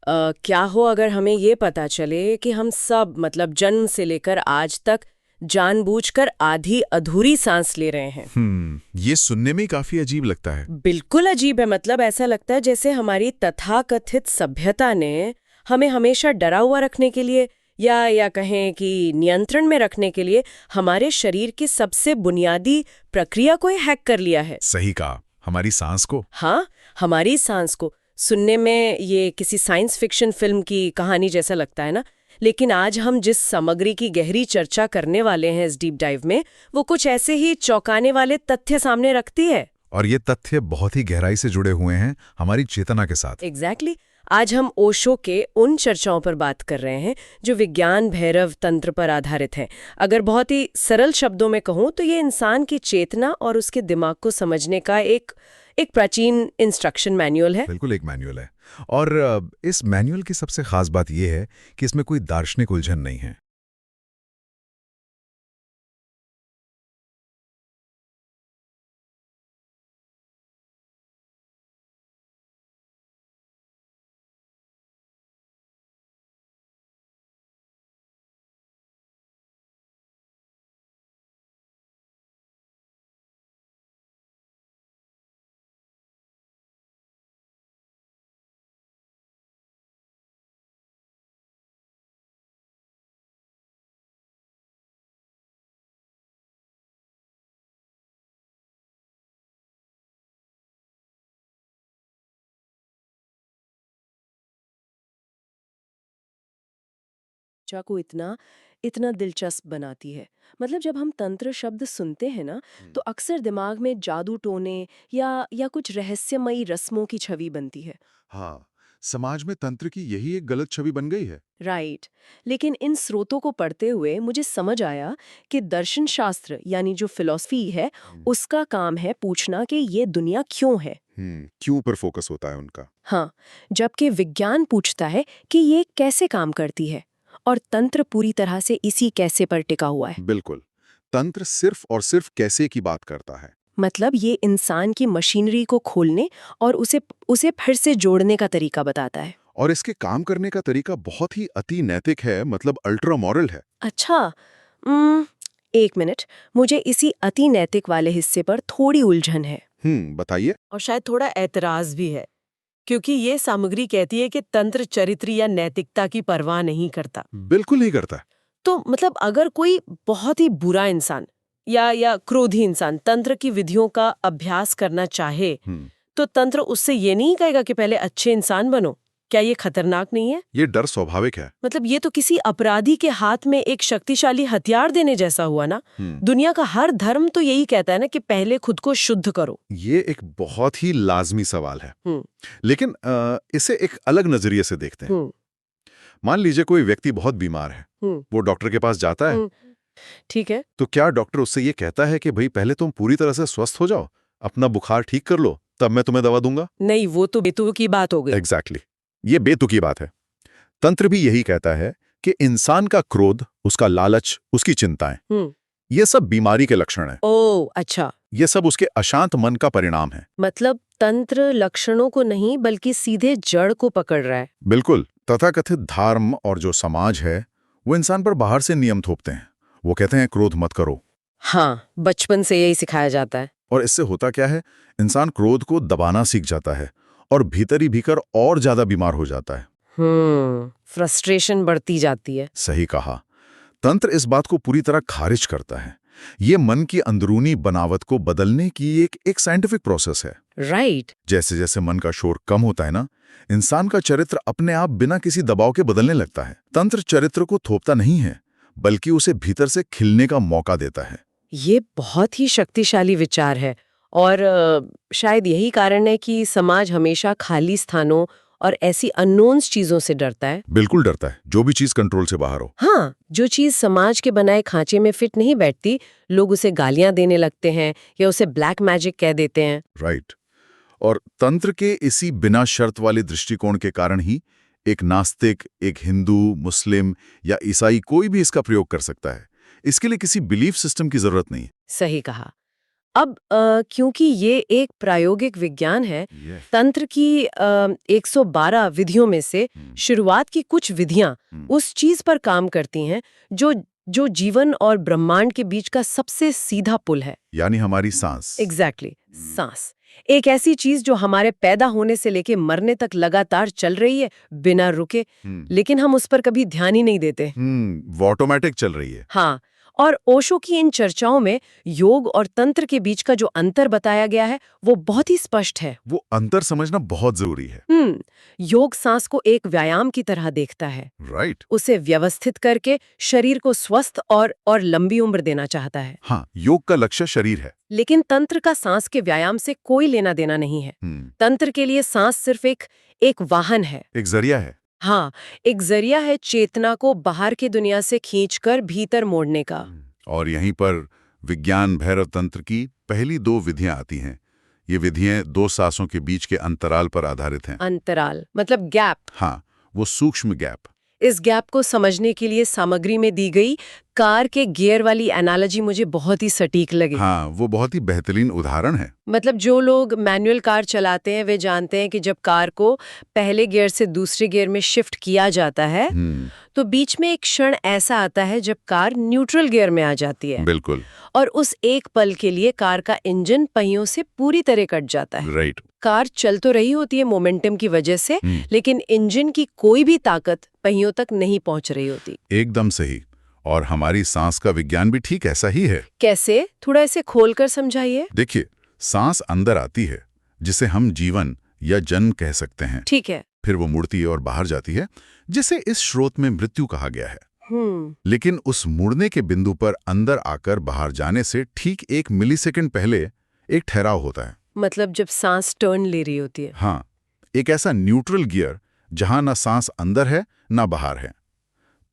क्या हो अगर हमें ये पता चले कि हम सब मतलब जन्म से लेकर आज तक जानबूझकर आधी अधूरी सांस ले रहे हैं। ये सुनने में ही काफी अजीब लगता है। बिल्कुल अजीब है। मतलब ऐसा लगता है जैसे हमारी तथाकथित सभ्यता ने हमें हमेशा डरा हुआ रखने के लिए या कहें कि नियंत्रण में रखने के लिए हमारे शरीर की सबसे बुनियादी प्रक्रिया को ही हैक कर लिया है। सही कहा, हमारी सांस को। हाँ, हमारी सांस को। सुनने में ये किसी साइंस फिक्शन फिल्म की कहानी जैसा लगता है ना, लेकिन आज हम जिस सामग्री की गहरी चर्चा करने वाले हैं इस डीप डाइव में, वो कुछ ऐसे ही चौंकाने वाले तथ्य सामने रखती है। और ये तथ्य बहुत ही गहराई से जुड़े हुए हैं हमारी चेतना के साथ। एग्जैक्टली। आज हम ओशो के उन चर्चाओं पर बात कर रहे हैं जो विज्ञान भैरव तंत्र पर आधारित हैं। अगर बहुत ही सरल शब्दों में कहूँ तो ये इंसान की चेतना और उसके दिमाग को समझने का एक प्राचीन इंस्ट्रक्शन मैनुअल है। बिल्कुल एक मैनुअल है। और इस मैनुअल की सबसे खास बात यह है कि इसमें कोई दार्शनिक उलझन नहीं है। चर्चा को इतना इतना दिलचस्प बनाती है। मतलब जब हम तंत्र शब्द सुनते हैं ना, तो अक्सर दिमाग में जादू टोने या कुछ रहस्यमयी रस्मों की छवि बनती है। हाँ, समाज में तंत्र की यही एक गलत छवि बन गई है। राइट। लेकिन इन स्रोतों को पढ़ते हुए मुझे समझ आया कि दर्शन शास्त्र यानी जो फिलॉसफी है, उसका काम है पूछना कि ये दुनिया क्यों है। क्यों पर फोकस होता है उनका। हाँ, जबकि विज्ञान पूछता है कि ये कैसे काम करती है, और तंत्र पूरी तरह से इसी कैसे पर टिका हुआ है। बिल्कुल, तंत्र सिर्फ और सिर्फ कैसे की बात करता है। मतलब ये इंसान की मशीनरी को खोलने और उसे उसे फिर से जोड़ने का तरीका बताता है। और इसके काम करने का तरीका बहुत ही अति नैतिक है, मतलब अल्ट्रा मॉरल है। अच्छा। उम्म, एक मिनट, मुझे इसी अति नैतिक वाले हिस्से पर थोड़ी उलझन है। बताइए। और शायद थोड़ा ऐतराज भी है, क्योंकि ये सामग्री कहती है कि तंत्र चरित्र या नैतिकता की परवाह नहीं करता। बिल्कुल नहीं करता। तो मतलब अगर कोई बहुत ही बुरा इंसान या क्रोधी इंसान तंत्र की विधियों का अभ्यास करना चाहे, तो तंत्र उससे ये नहीं कहेगा कि पहले अच्छे इंसान बनो। क्या ये खतरनाक नहीं है? ये डर स्वाभाविक है। मतलब ये तो किसी अपराधी के हाथ में एक शक्तिशाली हथियार देने जैसा हुआ ना। दुनिया का हर धर्म तो यही कहता है ना कि पहले खुद को शुद्ध करो। ये एक बहुत ही लाजमी सवाल है। हम्म। लेकिन इसे एक अलग नजरिए से देखते हैं। मान लीजिए कोई व्यक्ति बहुत बीमार है, वो डॉक्टर के पास जाता है। ठीक है। तो क्या डॉक्टर उससे ये कहता है कि भाई पहले तुम पूरी तरह से स्वस्थ हो जाओ, अपना बुखार ठीक कर लो, तब मैं तुम्हें दवा दूंगा? नहीं, वो तो बेतुकी की बात हो गई। एग्जैक्टली, ये बेतुकी बात है। तंत्र भी यही कहता है कि इंसान का क्रोध, उसका लालच, उसकी चिंताएं, ये सब बीमारी के लक्षण हैं। ओह अच्छा। ये सब उसके अशांत मन का परिणाम है। मतलब तंत्र लक्षणों को नहीं बल्कि सीधे जड़ को पकड़ रहा है। बिल्कुल। तथाकथित धर्म और जो समाज है वो इंसान पर बाहर से नियम थोपते हैं। वो कहते हैं क्रोध मत करो। हाँ, बचपन से यही सिखाया जाता है। और इससे होता क्या है, इंसान क्रोध को दबाना सीख जाता है और भीतर ही भीतर और ज्यादा बीमार हो जाता है। फ्रस्ट्रेशन बढ़ती जाती है। सही कहा। तंत्र इस बात को पूरी तरह खारिज करता है। ये मन की अंदरूनी बनावट को बदलने की एक साइंटिफिक प्रोसेस है। राइट। जैसे जैसे मन का शोर कम होता है ना, इंसान का चरित्र अपने आप बिना किसी दबाव के बदलने लगता है। तंत्र चरित्र को थोपता नहीं है, बल्कि उसे भीतर से खिलने का मौका देता है। ये बहुत ही शक्तिशाली विचार है। और शायद यही कारण है कि समाज हमेशा खाली स्थानों और ऐसी अननोन्स चीजों से डरता है। बिल्कुल डरता है, जो भी चीज कंट्रोल से बाहर हो। हाँ, जो चीज समाज के बनाए खांचे में फिट नहीं बैठती, लोग उसे गालियां देने लगते हैं या उसे ब्लैक मैजिक कह देते हैं। राइट। और तंत्र के इसी बिना शर्त वाले दृष्टिकोण के कारण ही एक नास्तिक, एक हिंदू, मुस्लिम या ईसाई कोई भी इसका प्रयोग कर सकता है। इसके लिए किसी बिलीफ सिस्टम की जरूरत नहीं। सही कहा। अब क्योंकि ये एक प्रायोगिक विज्ञान है, ये तंत्र की 112 विधियों में से शुरुआत की कुछ विधियां उस चीज पर काम करती हैं जो जो जीवन और ब्रह्मांड के बीच का सबसे सीधा पुल है। यानी हमारी सांस। एग्जैक्टली सांस। एक ऐसी चीज जो हमारे पैदा होने से लेके मरने तक लगातार चल रही है बिना रुके, लेकिन हम उस पर कभी ध्यान ही नहीं देते। वो ऑटोमेटिक चल रही है। हाँ, और ओशो की इन चर्चाओं में योग और तंत्र के बीच का जो अंतर बताया गया है वो बहुत ही स्पष्ट है। वो अंतर समझना बहुत जरूरी है। योग सांस को एक व्यायाम की तरह देखता है। राइट। उसे व्यवस्थित करके शरीर को स्वस्थ और लंबी उम्र देना चाहता है। हाँ, योग का लक्ष्य शरीर है। लेकिन तंत्र का सांस के व्यायाम से कोई लेना देना नहीं है। तंत्र के लिए सांस सिर्फ एक वाहन है, एक जरिया है। हाँ, एक जरिया है चेतना को बाहर की दुनिया से खींचकर भीतर मोड़ने का। और यहीं पर विज्ञान भैरव तंत्र की पहली 2 विधियां आती हैं। ये विधियां 2 सांसों के बीच के अंतराल पर आधारित हैं। अंतराल मतलब गैप। हाँ, वो सूक्ष्म गैप। इस गैप को समझने के लिए सामग्री में दी गई कार के गियर वाली एनालॉजी मुझे बहुत ही सटीक लगी। हाँ, वो बहुत ही बेहतरीन उदाहरण है। मतलब जो लोग मैनुअल कार चलाते हैं वे जानते हैं कि जब कार को पहले गियर से दूसरे गियर में शिफ्ट किया जाता है तो बीच में एक क्षण ऐसा आता है जब कार न्यूट्रल गियर में आ जाती है। बिल्कुल। और उस एक पल के लिए कार का इंजन पहियों से पूरी तरह कट जाता है। राइट। कार चल तो रही होती है मोमेंटम की वजह से, लेकिन इंजन की कोई भी ताकत पहियों तक नहीं पहुंच रही होती। एकदम सही। और हमारी सांस का विज्ञान भी ठीक ऐसा ही है। कैसे? थोड़ा इसे खोलकर समझाइए। देखिए, सांस अंदर आती है जिसे हम जीवन या जन्म कह सकते हैं। ठीक है। फिर वो मुड़ती है और बाहर जाती है, जिसे इस स्रोत में मृत्यु कहा गया है। लेकिन उस मुड़ने के बिंदु पर अंदर आकर बाहर जाने से ठीक 1 मिलीसेकंड पहले एक ठहराव होता है। मतलब जब सांस टर्न ले रही होती है। हाँ, एक ऐसा न्यूट्रल गियर जहां ना सांस अंदर है ना बाहर है।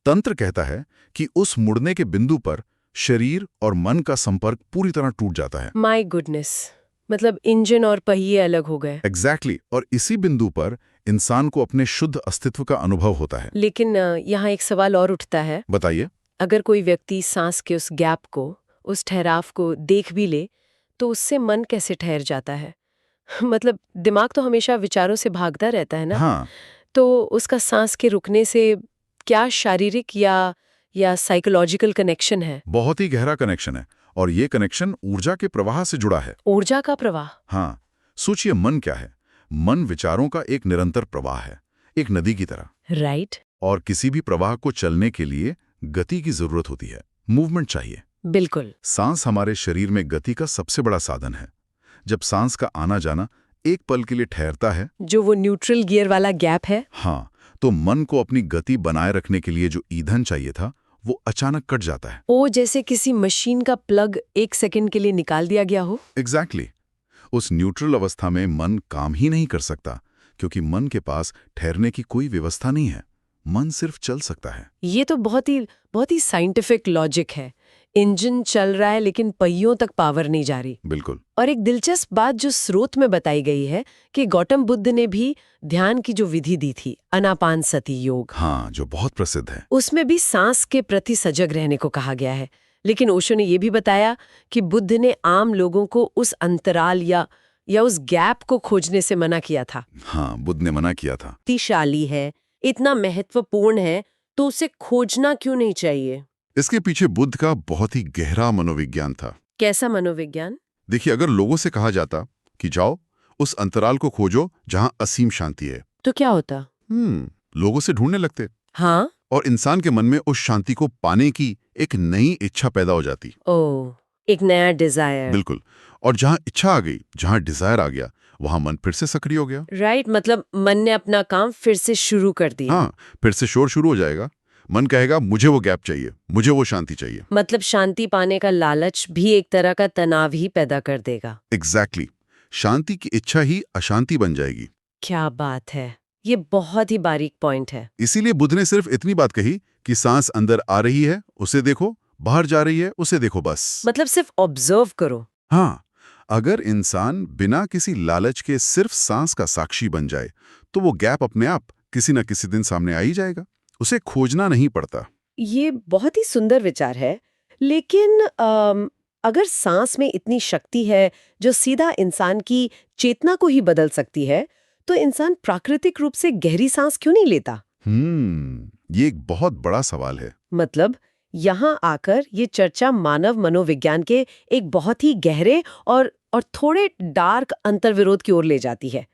तंत्र कहता है कि उस मुड़ने के बिंदु पर शरीर और मन का संपर्क पूरी तरह टूट जाता है। माय गुडनेस, मतलब इंजन और पहिए अलग हो गए। एग्जैक्टली। और इसी बिंदु पर इंसान को अपने शुद्ध अस्तित्व का अनुभव होता है। लेकिन यहाँ एक सवाल और उठता है। बताइए। अगर कोई व्यक्ति सांस के उस गैप को, उस ठहराव को देख भी ले तो उससे मन कैसे ठहर जाता है? मतलब दिमाग तो हमेशा विचारों से भागता रहता है ना। हाँ। तो उसका सांस के रुकने से क्या शारीरिक या साइकोलॉजिकल कनेक्शन है? बहुत ही गहरा कनेक्शन है, और ये कनेक्शन ऊर्जा के प्रवाह से जुड़ा है। ऊर्जा का प्रवाह? हाँ, सोचिए मन क्या है। मन विचारों का एक निरंतर प्रवाह है, एक नदी की तरह। राइट। और किसी भी प्रवाह को चलने के लिए गति की जरूरत होती है, मूवमेंट चाहिए। बिल्कुल। सांस हमारे शरीर में गति का सबसे बड़ा साधन है। जब सांस का आना जाना एक पल के लिए ठहरता है, जो वो न्यूट्रल गियर वाला गैप है, हाँ, तो मन को अपनी गति बनाए रखने के लिए जो ईंधन चाहिए था वो अचानक कट जाता है। ओ, जैसे किसी मशीन का प्लग 1 सेकंड के लिए निकाल दिया गया हो। एग्जैक्टली। उस न्यूट्रल अवस्था में मन काम ही नहीं कर सकता, क्योंकि मन के पास ठहरने की कोई व्यवस्था नहीं है। मन सिर्फ चल सकता है। ये तो बहुत ही साइंटिफिक लॉजिक है। इंजन चल रहा है लेकिन पहियों तक पावर नहीं जा रही। बिल्कुल। और एक दिलचस्प बात जो स्रोत में बताई गई है कि गौतम बुद्ध ने भी ध्यान की जो विधि दी थी, आनापानसति योग, हाँ, जो बहुत प्रसिद्ध है, उसमें भी सांस के प्रति सजग रहने को कहा गया है। लेकिन ओशो ने यह भी बताया कि बुद्ध ने आम लोगों को उस अंतराल या उस गैप को खोजने से मना किया था। हाँ, बुद्ध ने मना किया था। शक्तिशाली है, इतना महत्वपूर्ण है, तो उसे खोजना क्यों नहीं चाहिए? इसके पीछे बुद्ध का बहुत ही गहरा मनोविज्ञान था। कैसा मनोविज्ञान? देखिए, अगर लोगों से कहा जाता कि जाओ उस अंतराल को खोजो जहां असीम शांति है, तो क्या होता? लोगों से ढूंढने लगते। हाँ। और इंसान के मन में उस शांति को पाने की एक नई इच्छा पैदा हो जाती। ओह, एक नया डिजायर। बिल्कुल। और जहां इच्छा आ गई, जहां डिजायर आ गया, वहां मन फिर से सक्रिय हो गया। राइट, मतलब मन ने अपना काम फिर से शुरू कर दिया। हाँ, फिर से शोर शुरू हो जाएगा। मन कहेगा मुझे वो गैप चाहिए, मुझे वो शांति चाहिए। मतलब शांति पाने का लालच भी एक तरह का तनाव ही पैदा कर देगा। एग्जैक्टली। शांति की इच्छा ही अशांति बन जाएगी। क्या बात है, ये बहुत ही बारीक पॉइंट है। इसीलिए बुद्ध ने सिर्फ इतनी बात कही कि सांस अंदर आ रही है उसे देखो, बाहर जा रही है उसे देखो, बस। मतलब सिर्फ ऑब्जर्व करो। हाँ, अगर इंसान बिना किसी लालच के सिर्फ सांस का साक्षी बन जाए तो वो गैप अपने आप किसी न किसी दिन सामने आ ही जाएगा। उसे खोजना नहीं पड़ता। ये बहुत ही सुंदर विचार है, लेकिन अगर सांस में इतनी शक्ति है जो सीधा इंसान की चेतना को ही बदल सकती है, तो इंसान प्राकृतिक रूप से गहरी सांस क्यों नहीं लेता? ये एक बहुत बड़ा सवाल है। मतलब यहाँ आकर ये चर्चा मानव मनोविज्ञान के एक बहुत ही गहरे और थोड़े डार्क अंतर्विरोध की ओर ले जाती है।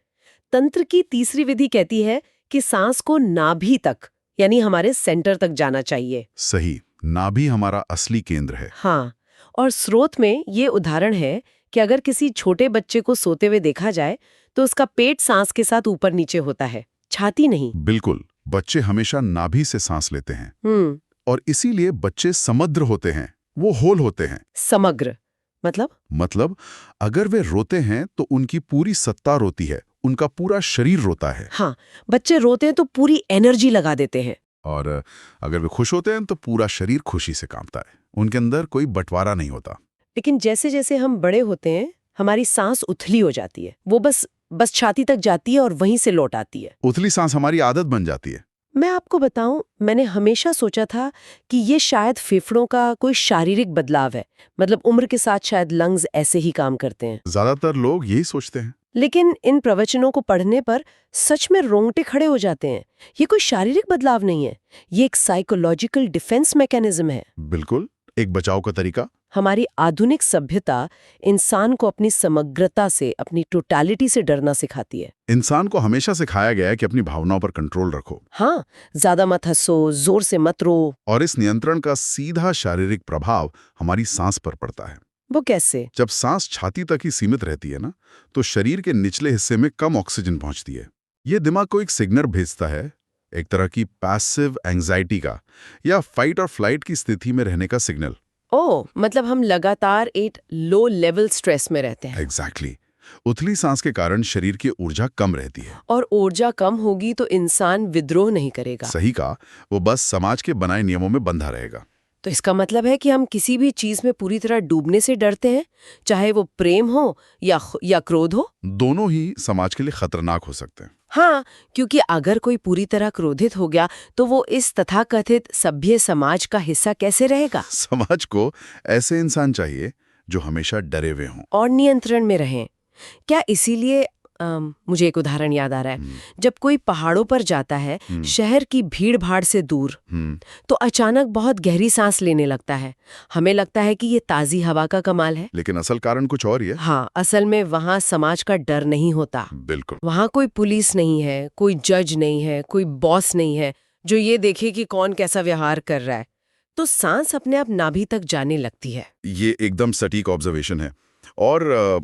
तंत्र की तीसरी विधि कहती है कि सांस को नाभि तक, यानी हमारे सेंटर तक जाना चाहिए। सही, नाभि हमारा असली केंद्र है। हाँ, और स्रोत में ये उदाहरण है कि अगर किसी छोटे बच्चे को सोते हुए देखा जाए तो उसका पेट सांस के साथ ऊपर नीचे होता है, छाती नहीं। बिल्कुल, बच्चे हमेशा नाभि से सांस लेते हैं। और इसीलिए बच्चे समग्र होते हैं, वो होल होते हैं। समग्र मतलब अगर वे रोते हैं तो उनकी पूरी सत्ता रोती है, उनका पूरा शरीर रोता है। हाँ, बच्चे रोते हैं तो पूरी एनर्जी लगा देते हैं। और अगर वे खुश होते हैं तो पूरा शरीर खुशी से कांपता है, उनके अंदर कोई बंटवारा नहीं होता। लेकिन जैसे जैसे हम बड़े होते हैं हमारी सांस उथली हो जाती है, वो बस छाती तक जाती है और वहीं से लौट आती है। उथली सांस हमारी आदत बन जाती है। मैं आपको बताऊं, मैंने हमेशा सोचा था कि ये शायद फेफड़ों का कोई शारीरिक बदलाव है, मतलब उम्र के साथ शायद लंग्स ऐसे ही काम करते हैं। ज्यादातर लोग यही सोचते हैं। लेकिन इन प्रवचनों को पढ़ने पर सच में रोंगटे खड़े हो जाते हैं। ये कोई शारीरिक बदलाव नहीं है, ये एक साइकोलॉजिकल डिफेंस मैकेनिज्म है। बिल्कुल, एक बचाव का तरीका। हमारी आधुनिक सभ्यता इंसान को अपनी समग्रता से, अपनी टोटलिटी से डरना सिखाती है। इंसान को हमेशा सिखाया गया है कि अपनी भावनाओं पर कंट्रोल रखो। हाँ, ज्यादा मत हंसो, जोर से मत रो। और इस नियंत्रण का सीधा शारीरिक प्रभाव हमारी सांस पर पड़ता है। वो कैसे? जब सांस छाती तक ही सीमित रहती है ना, तो शरीर के निचले हिस्से में कम ऑक्सीजन पहुंचती है। ये दिमाग को एक सिग्नल भेजता है, एक तरह की पैसिव एंजाइटी का या फाइट और फ्लाइट की स्थिति में रहने का सिग्नल। ओह, मतलब हम लगातार एक लो लेवल स्ट्रेस में रहते हैं। एग्जैक्टली। उथली सांस के कारण शरीर की ऊर्जा कम रहती है। और ऊर्जा कम होगी तो इंसान विद्रोह नहीं करेगा। सही कहा, वो बस समाज के बनाए नियमों में बंधा रहेगा। तो इसका मतलब है कि हम किसी भी चीज में पूरी तरह डूबने से डरते हैं, चाहे वो प्रेम हो या क्रोध हो। दोनों ही समाज के लिए खतरनाक हो सकते हैं। हाँ, क्योंकि अगर कोई पूरी तरह क्रोधित हो गया तो वो इस तथाकथित सभ्य समाज का हिस्सा कैसे रहेगा? समाज को ऐसे इंसान चाहिए जो हमेशा डरे हुए हों और नियंत्रण में रहें। क्या इसीलिए मुझे एक उदाहरण याद आ रहा है। जब कोई पहाड़ों पर जाता है, शहर की भीड़ भाड़ से दूर, तो अचानक बहुत गहरी सांस लेने लगता है। हमें लगता है कि ये ताजी हवा का कमाल है, लेकिन असल कारण कुछ और ही है। हाँ, असल में वहाँ समाज का डर नहीं होता। बिल्कुल। वहाँ कोई पुलिस नहीं है, कोई जज नहीं है, कोई बॉस नहीं है जो ये देखे कि कौन कैसा व्यवहार कर रहा है। तो सांस अपने आप नाभि तक जाने लगती है। ये एकदम सटीक ऑब्जर्वेशन है। और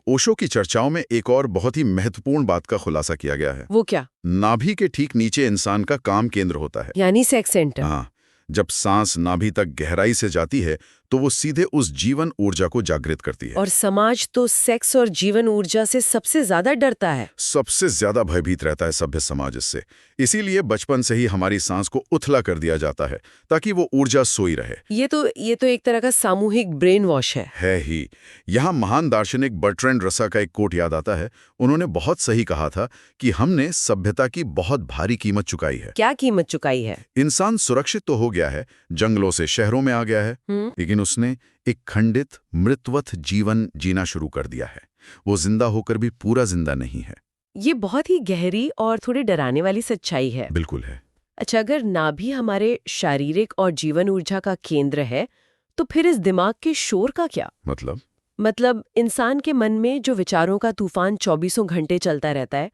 ओशो की चर्चाओं में एक और बहुत ही महत्वपूर्ण बात का खुलासा किया गया है। वो क्या? नाभि के ठीक नीचे इंसान का काम केंद्र होता है, यानी सेक्स सेंटर। हाँ, जब सांस नाभि तक गहराई से जाती है तो वो सीधे उस जीवन ऊर्जा को जागृत करती है। और समाज तो सेक्स और जीवन ऊर्जा से सबसे ज्यादा डरता है। सबसे ज्यादा भयभीत रहता है सभ्य समाज इससे। इसीलिए बचपन से ही हमारी सांस को उथला कर दिया जाता है ताकि वो ऊर्जा सोई रहे। ये तो एक तरह का सामूहिक ब्रेन वॉश है ही। यहाँ महान दार्शनिक बर्ट्रैंड रसा का एक कोट याद आता है। उन्होंने बहुत सही कहा था कि हमने सभ्यता की बहुत भारी कीमत चुकाई है। क्या कीमत चुकाई है? इंसान सुरक्षित तो हो गया है, जंगलों से शहरों में आ गया है, लेकिन उसने एक खंडित मृतवत जीवन जीना शुरू कर दिया है। वो जिंदा होकर भी पूरा जिंदा नहीं है। ये बहुत ही गहरी और थोड़ी डराने वाली सच्चाई है। बिल्कुल है। अच्छा, अगर नाभि हमारे शारीरिक और जीवन ऊर्जा का केंद्र है, तो फिर इस दिमाग के शोर का क्या? मतलब इंसान के मन में जो विचारों का तूफान 24 घंटे चलता रहता है,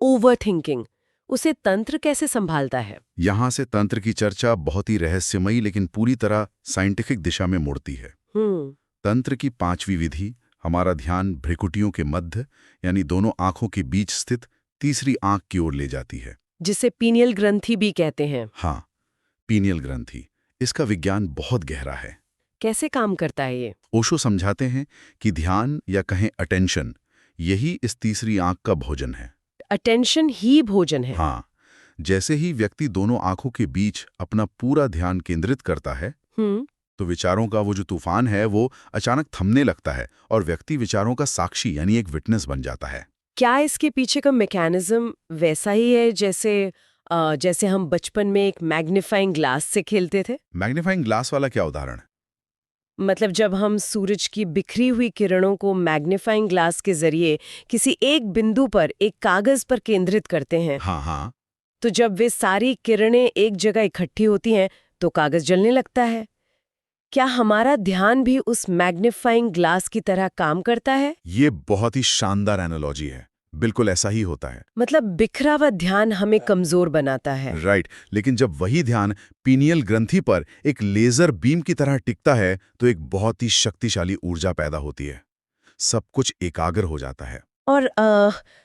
ओवर थिंकिंग, उसे तंत्र कैसे संभालता है? यहाँ से तंत्र की चर्चा बहुत ही रहस्यमयी लेकिन पूरी तरह साइंटिफिक दिशा में मुड़ती है। तंत्र की 5वीं विधि हमारा ध्यान भ्रिकुटियों के मध्य, यानी दोनों आंखों के बीच स्थित तीसरी आंख की ओर ले जाती है, जिसे पीनियल ग्रंथि भी कहते हैं। हाँ, पीनियल ग्रंथि। इसका विज्ञान बहुत गहरा है। कैसे काम करता है ये? ओशो समझाते हैं कि ध्यान या कहें अटेंशन, यही इस तीसरी आंख का भोजन है। अटेंशन ही भोजन है? हाँ, जैसे ही व्यक्ति दोनों आंखों के बीच अपना पूरा ध्यान केंद्रित करता है, तो विचारों का वो जो तूफान है वो अचानक थमने लगता है और व्यक्ति विचारों का साक्षी यानी एक विटनेस बन जाता है। क्या इसके पीछे का मैकेनिज्म वैसा ही है जैसे हम बचपन में एक मैग्नीफाइंग ग्लास से खेलते थे? मैग्नीफाइंग ग्लास वाला क्या उदाहरण है? मतलब जब हम सूरज की बिखरी हुई किरणों को मैग्नीफाइंग ग्लास के जरिए किसी एक बिंदु पर एक कागज पर केंद्रित करते हैं, हाँ हाँ, तो जब वे सारी किरणें एक जगह इकट्ठी होती हैं तो कागज जलने लगता है। क्या हमारा ध्यान भी उस मैग्नीफाइंग ग्लास की तरह काम करता है? ये बहुत ही शानदार एनालॉजी है। बिल्कुल ऐसा ही होता है। मतलब बिखरा हुआ ध्यान हमें कमजोर बनाता है। राइट, लेकिन जब वही ध्यान पीनियल ग्रंथि पर एक लेजर बीम की तरह टिकता है तो एक बहुत ही शक्तिशाली ऊर्जा पैदा होती है। सब कुछ एकाग्र हो जाता है। और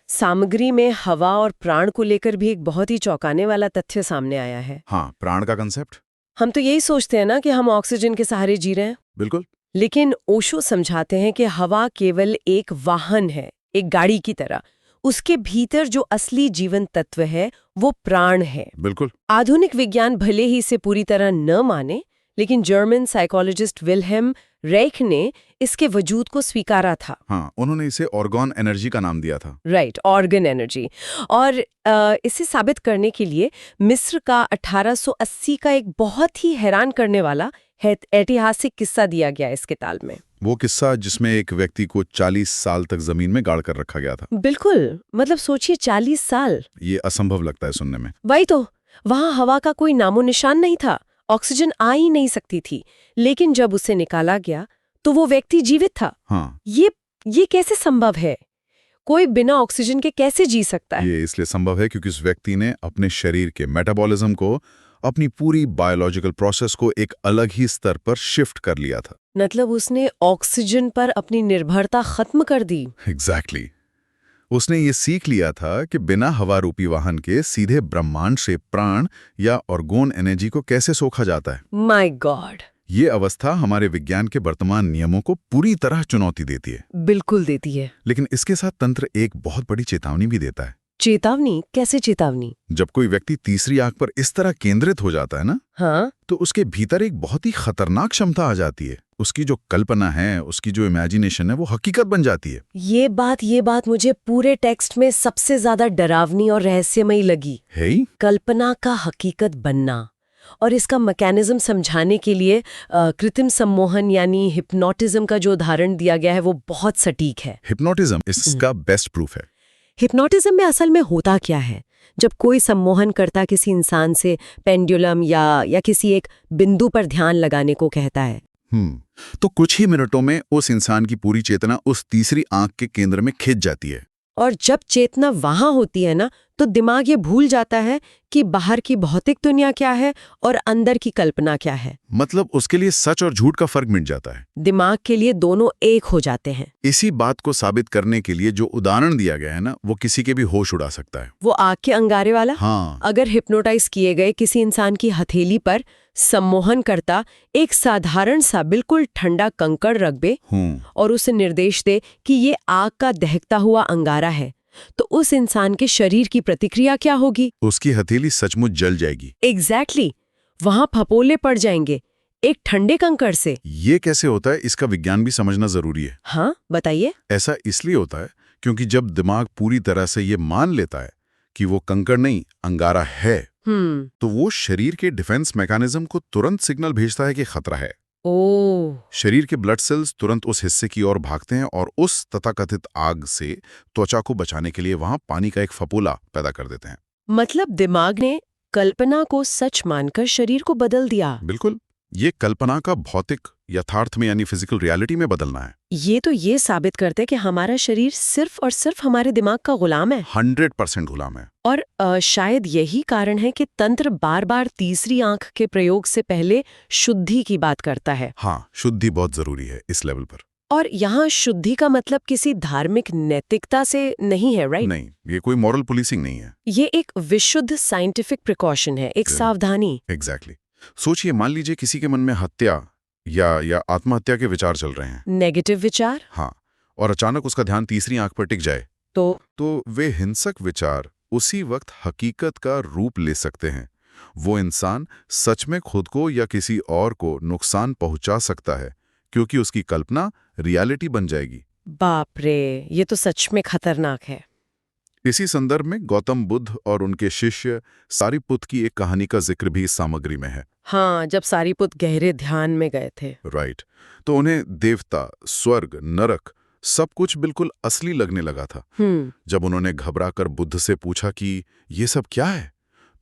सामग्री में हवा और प्राण को लेकर भी एक बहुत ही चौंकाने वाला तथ्य सामने आया है। हाँ, प्राण का कंसेप्ट। हम तो यही सोचते हैं ना कि हम ऑक्सीजन के सहारे जी रहे हैं, बिल्कुल। लेकिन ओशो समझाते हैं कि हवा केवल एक वाहन है, एक गाड़ी की तरह। उसके भीतर जो असली जीवन तत्व है वो प्राण है। बिल्कुल। आधुनिक विज्ञान भले ही इसे पूरी तरह न माने, लेकिन जर्मन साइकोलॉजिस्ट विल्हेम रेख ने इसके वजूद को स्वीकारा था। हाँ, उन्होंने इसे ऑर्गन एनर्जी का नाम दिया था। Right, organ energy. और इसे साबित करने के लिए मिस्र का 1880 का एक बहुत ही हैरान करने वाला ऐतिहासिक किस्सा दिया गया इस किताब में। वो किस्सा जिसमें एक व्यक्ति को 40 साल तक जमीन में गाड़ कर रखा गया था। बिल्कुल, मतलब सोचिए 40 साल। ये असंभव लगता है सुनने में। वही तो, वहां हवा का कोई नामो निशान नहीं था, ऑक्सीजन आ ही नहीं सकती थी, लेकिन जब उसे निकाला गया तो वो व्यक्ति जीवित था। हाँ, ये कैसे संभव है? कोई बिना ऑक्सीजन के कैसे जी सकता है? ये इसलिए संभव है क्योंकि उस व्यक्ति ने अपने शरीर के मेटाबॉलिज्म को, अपनी पूरी बायोलॉजिकल प्रोसेस को एक अलग ही स्तर पर शिफ्ट कर लिया था। मतलब उसने ऑक्सीजन पर अपनी निर्भरता खत्म कर दी। एग्जैक्टली। उसने ये सीख लिया था कि बिना हवा रूपी वाहन के सीधे ब्रह्मांड से प्राण या ऑर्गन एनर्जी को कैसे सोखा जाता है। My God! ये अवस्था हमारे विज्ञान के वर्तमान नियमों को पूरी तरह चुनौती देती है। बिल्कुल देती है। लेकिन इसके साथ तंत्र एक बहुत बड़ी चेतावनी भी देता है। चेतावनी? कैसे चेतावनी? जब कोई व्यक्ति तीसरी आंख पर इस तरह केंद्रित हो जाता है ना, हाँ, तो उसके भीतर एक बहुत ही खतरनाक क्षमता आ जाती है। उसकी जो कल्पना है, उसकी जो इमेजिनेशन है, वो हकीकत बन जाती है। ये बात मुझे पूरे टेक्स्ट में सबसे ज्यादा डरावनी और रहस्यमयी लगी। है ही? कल्पना का हकीकत बनना। और इसका मैकेनिज्म समझाने के लिए कृत्रिम सम्मोहन यानी हिप्नोटिज्म का जो उदाहरण दिया गया है वो बहुत सटीक है। हिप्नोटिज्म इसका बेस्ट प्रूफ है। हिप्नोटिज्म में असल में होता क्या है? जब कोई सम्मोहन करता किसी इंसान से पेंडुलम या किसी एक बिंदु पर ध्यान लगाने को कहता है, तो कुछ ही मिनटों में उस इंसान की पूरी चेतना उस तीसरी आंख के केंद्र में खिंच जाती है। और जब चेतना वहां होती है ना, तो दिमाग ये भूल जाता है कि बाहर की भौतिक दुनिया क्या है और अंदर की कल्पना क्या है। मतलब उसके लिए सच और झूठ का फर्क मिट जाता है। दिमाग के लिए दोनों एक हो जाते हैं। इसी बात को साबित करने के लिए जो उदाहरण दिया गया है ना, वो किसी के भी होश उड़ा सकता है। वो आग के अंगारे वाला? हाँ। अगर हिप्नोटाइज किए गए किसी इंसान की हथेली पर सम्मोहन करता एक साधारण सा बिल्कुल ठंडा कंकड़ रख दे और उसे निर्देश दे कि ये आग का दहकता हुआ अंगारा है, तो उस इंसान के शरीर की प्रतिक्रिया क्या होगी? उसकी हथेली सचमुच जल जाएगी। एग्जैक्टली, वहां फपोले पड़ जाएंगे एक ठंडे कंकड़ से। ये कैसे होता है, इसका विज्ञान भी समझना जरूरी है। हाँ, बताइए। ऐसा इसलिए होता है क्योंकि जब दिमाग पूरी तरह से ये मान लेता है कि वो कंकड़ नहीं अंगारा है, तो वो शरीर के डिफेंस मैकेनिज्म को तुरंत सिग्नल भेजता है कि खतरा है। ओह। शरीर के ब्लड सेल्स तुरंत उस हिस्से की ओर भागते हैं और उस तथाकथित आग से त्वचा को बचाने के लिए वहां पानी का एक फपोला पैदा कर देते हैं। मतलब दिमाग ने कल्पना को सच मानकर शरीर को बदल दिया। बिल्कुल, ये कल्पना का भौतिक यथार्थ में यानी फिजिकल रियलिटी में बदलना है। ये तो ये साबित करते कि हमारा शरीर सिर्फ और सिर्फ हमारे दिमाग का गुलाम है। 100% गुलाम है। और शायद यही कारण है कि तंत्र बार बार तीसरी आंख के प्रयोग से पहले शुद्धि की बात करता है। हाँ, शुद्धि बहुत जरूरी है इस लेवल पर। और यहाँ शुद्धि का मतलब किसी धार्मिक नैतिकता से नहीं है, राइट? नहीं, ये कोई मॉरल पुलिसिंग नहीं है। ये एक विशुद्ध साइंटिफिक प्रिकॉशन है, एक सावधानी। एग्जैक्टली। सोचिए, मान लीजिए किसी के मन में हत्या या आत्महत्या के विचार चल रहे हैं। नेगेटिव विचार? हाँ, और अचानक उसका ध्यान तीसरी आंख पर टिक जाए तो वे हिंसक विचार उसी वक्त हकीकत का रूप ले सकते हैं। वो इंसान सच में खुद को या किसी और को नुकसान पहुंचा सकता है क्योंकि उसकी कल्पना रियलिटी बन जाएगी। बाप रे, ये तो सच में खतरनाक है। इसी संदर्भ में गौतम बुद्ध और उनके शिष्य सारिपुत की एक कहानी का जिक्र भी इस सामग्री में है। हाँ, जब सारिपुत गहरे ध्यान में गए थे। राइट। तो उन्हें देवता, स्वर्ग, नरक सब कुछ बिल्कुल असली लगने लगा था। जब उन्होंने घबराकर बुद्ध से पूछा कि ये सब क्या है,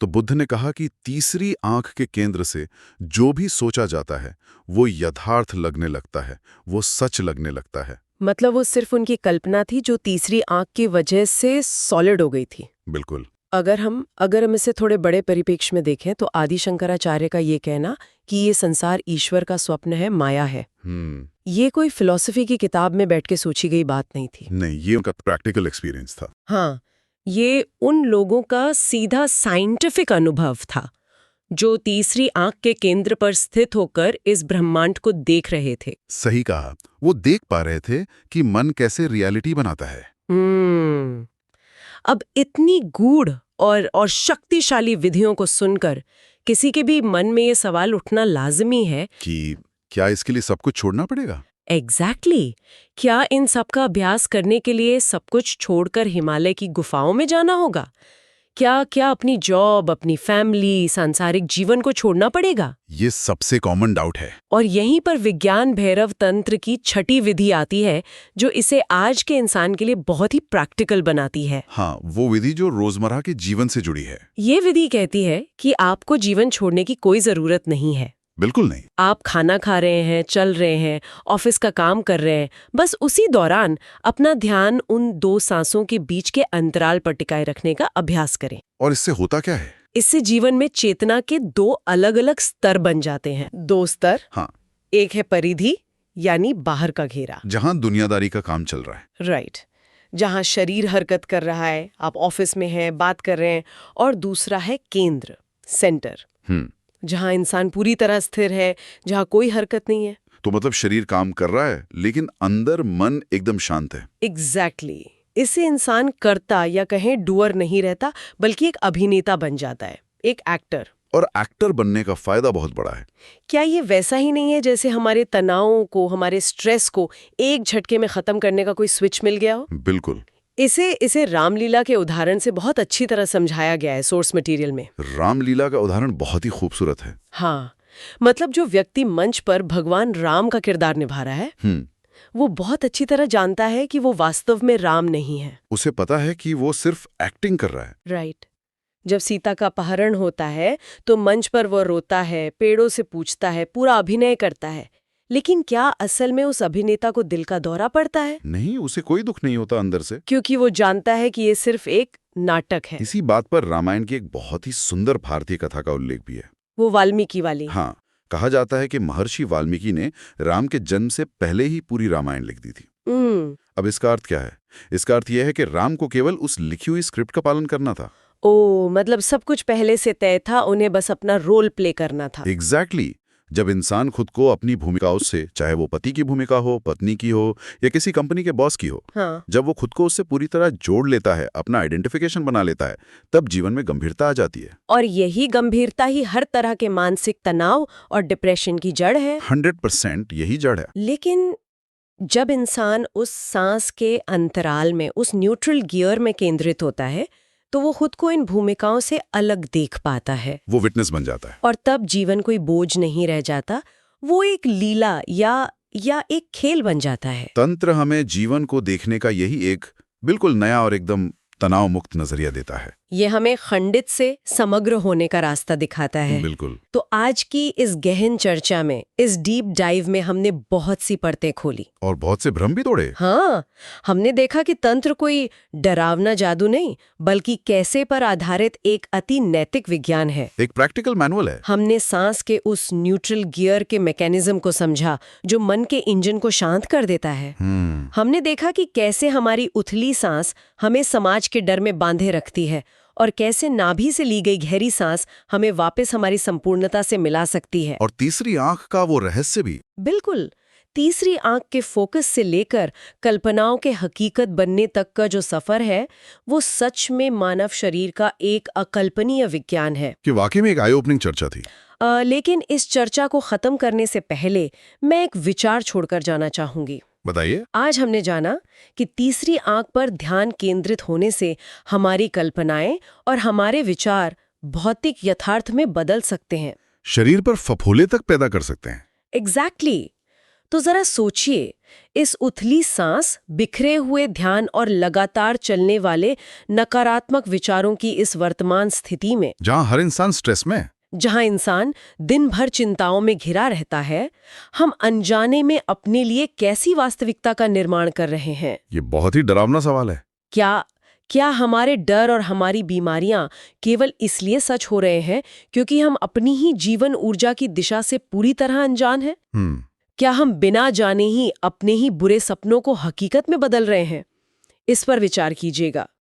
तो बुद्ध ने कहा कि तीसरी आंख के केंद्र से जो भी सोचा जाता है वो यथार्थ लगने लगता है, वो सच लगने लगता है। मतलब वो सिर्फ उनकी कल्पना थी जो तीसरी आंख की वजह से सॉलिड हो गई थी। बिल्कुल। अगर हम इसे थोड़े बड़े परिप्रेक्ष्य में देखें तो आदि शंकराचार्य का ये कहना कि ये संसार ईश्वर का स्वप्न है, माया है, ये कोई फिलॉसफी की किताब में बैठ के सोची गई बात नहीं थी। नहीं, ये उनका प्रैक्टिकल एक्सपीरियंस था। हाँ, ये उन लोगों का सीधा साइंटिफिक अनुभव था जो तीसरी आंख के केंद्र पर स्थित होकर इस ब्रह्मांड को देख रहे थे। सही कहा, वो देख पा रहे थे कि मन कैसे रियलिटी बनाता है। अब इतनी गूढ़ और शक्तिशाली विधियों को सुनकर किसी के भी मन में ये सवाल उठना लाजमी है कि क्या इसके लिए सब कुछ छोड़ना पड़ेगा? एग्जैक्टली क्या इन सब का अभ्यास करने के लिए सब कुछ छोड़कर हिमालय की गुफाओं में जाना होगा? क्या अपनी जॉब, अपनी फैमिली, सांसारिक जीवन को छोड़ना पड़ेगा? ये सबसे कॉमन डाउट है। और यहीं पर विज्ञान भैरव तंत्र की छठी विधि आती है जो इसे आज के इंसान के लिए बहुत ही प्रैक्टिकल बनाती है। हाँ, वो विधि जो रोजमर्रा के जीवन से जुड़ी है। ये विधि कहती है कि आपको जीवन छोड़ने की कोई जरूरत नहीं है। बिल्कुल नहीं। आप खाना खा रहे हैं, चल रहे हैं, ऑफिस का काम कर रहे हैं, बस उसी दौरान अपना ध्यान उन दो सांसों के बीच के अंतराल पर टिकाए रखने का अभ्यास करें। और इससे होता क्या है? इससे जीवन में चेतना के दो अलग अलग स्तर बन जाते हैं। दो स्तर। हाँ। एक है परिधि यानी बाहर का घेरा, जहां दुनियादारी का काम चल रहा है। राइट, जहां शरीर हरकत कर रहा है, आप ऑफिस में हैं, बात कर रहे हैं। और दूसरा है केंद्र, सेंटर, जहां इंसान पूरी तरह स्थिर है, जहां कोई हरकत नहीं है। तो मतलब शरीर काम कर रहा है लेकिन अंदर मन एकदम शांत है। एग्जैक्टली। इससे इंसान कर्ता या कहें डूअर नहीं रहता, बल्कि एक अभिनेता बन जाता है, एक एक्टर। और एक्टर बनने का फायदा बहुत बड़ा है। क्या ये वैसा ही नहीं है जैसे हमारे तनावों को, हमारे स्ट्रेस को एक झटके में खत्म करने का कोई स्विच मिल गया हो? बिल्कुल। इसे रामलीला के उदाहरण से बहुत अच्छी तरह समझाया गया है सोर्स मटेरियल में। रामलीला का उदाहरण बहुत ही खूबसूरत है। हाँ, मतलब जो व्यक्ति मंच पर भगवान राम का किरदार निभा रहा है, वो बहुत अच्छी तरह जानता है कि वो वास्तव में राम नहीं है। उसे पता है कि वो सिर्फ एक्टिंग कर रहा है। राइट। जब सीता का अपहरण होता है तो मंच पर वो रोता है, पेड़ों से पूछता है, पूरा अभिनय करता है, लेकिन क्या असल में उस अभिनेता को दिल का दौरा पड़ता है? नहीं, उसे कोई दुख नहीं होता अंदर से, क्योंकि वो जानता है कि ये सिर्फ एक नाटक है। इसी बात पर रामायण की एक बहुत ही सुंदर भारतीय कथा का उल्लेख भी है। वो वाल्मीकि वाली। हाँ, कहा जाता है कि महर्षि वाल्मीकि ने राम के जन्म से पहले ही पूरी रामायण लिख दी थी। अब इसका अर्थ क्या है? इसका अर्थ यह है कि राम को केवल उस लिखी हुई स्क्रिप्ट का पालन करना था। मतलब सब कुछ पहले से तय था, उन्हें बस अपना रोल प्ले करना था। एग्जैक्टली। जब इंसान खुद को अपनी भूमिकाओं से, चाहे वो पति की भूमिका हो, पत्नी की हो या किसी कंपनी के बॉस की हो, जब वो खुद को उससे पूरी तरह जोड़ लेता है, अपना आइडेंटिफिकेशन बना लेता है, तब जीवन में गंभीरता आ जाती है। और यही गंभीरता ही हर तरह के मानसिक तनाव और डिप्रेशन की जड़ है। 100% यही जड़ है। लेकिन जब इंसान उस सांस के अंतराल में, उस न्यूट्रल गियर में केंद्रित होता है, तो वो खुद को इन भूमिकाओं से अलग देख पाता है। वो विटनेस बन जाता है। और तब जीवन कोई बोझ नहीं रह जाता, वो एक लीला या एक खेल बन जाता है। तंत्र हमें जीवन को देखने का यही एक बिल्कुल नया और एकदम तनाव मुक्त नजरिया देता है। ये हमें खंडित से समग्र होने का रास्ता दिखाता है। बिल्कुल। तो आज की इस गहन चर्चा में, इस डीप डाइव में हमने बहुत सी परतें खोली और बहुत से भ्रम भी तोड़े। हाँ, हमने देखा कि तंत्र कोई डरावना जादू नहीं, बल्कि कैसे पर आधारित एक अति नैतिक विज्ञान है, एक प्रैक्टिकल मैनुअल है। हमने सांस के उस न्यूट्रल गियर के मैकेनिज्म को समझा जो मन के इंजन को शांत कर देता है। हमने देखा कि कैसे हमारी उथली सांस हमें समाज के डर में बांधे रखती है और कैसे नाभि से ली गई गहरी सांस हमें वापस हमारी संपूर्णता से मिला सकती है। और तीसरी आंख का वो रहस्य भी। बिल्कुल। तीसरी आंख के फोकस से लेकर कल्पनाओं के हकीकत बनने तक का जो सफर है, वो सच में मानव शरीर का एक अकल्पनीय विज्ञान है। कि वाकई में एक आई ओपनिंग चर्चा थी। लेकिन इस चर्चा को खत्म करने से पहले मैं एक विचार छोड़कर जाना चाहूंगी। बताइए। आज हमने जाना कि तीसरी आंख पर ध्यान केंद्रित होने से हमारी कल्पनाएं और हमारे विचार भौतिक यथार्थ में बदल सकते हैं। शरीर पर फफोले तक पैदा कर सकते हैं। एग्जैक्टली। तो जरा सोचिए, इस उथली सांस, बिखरे हुए ध्यान और लगातार चलने वाले नकारात्मक विचारों की इस वर्तमान स्थिति में, जहां हर इंसान स्ट्रेस में है। जहां इंसान दिन भर चिंताओं में घिरा रहता है, हम अनजाने में अपने लिए कैसी वास्तविकता का निर्माण कर रहे हैं? ये बहुत ही डरावना सवाल है। क्या हमारे डर और हमारी बीमारियां केवल इसलिए सच हो रहे हैं क्योंकि हम अपनी ही जीवन ऊर्जा की दिशा से पूरी तरह अनजान हैं? क्या हम बिना जाने ही अपने ही बुरे सपनों को हकीकत में बदल रहे हैं? इस पर विचार कीजिएगा।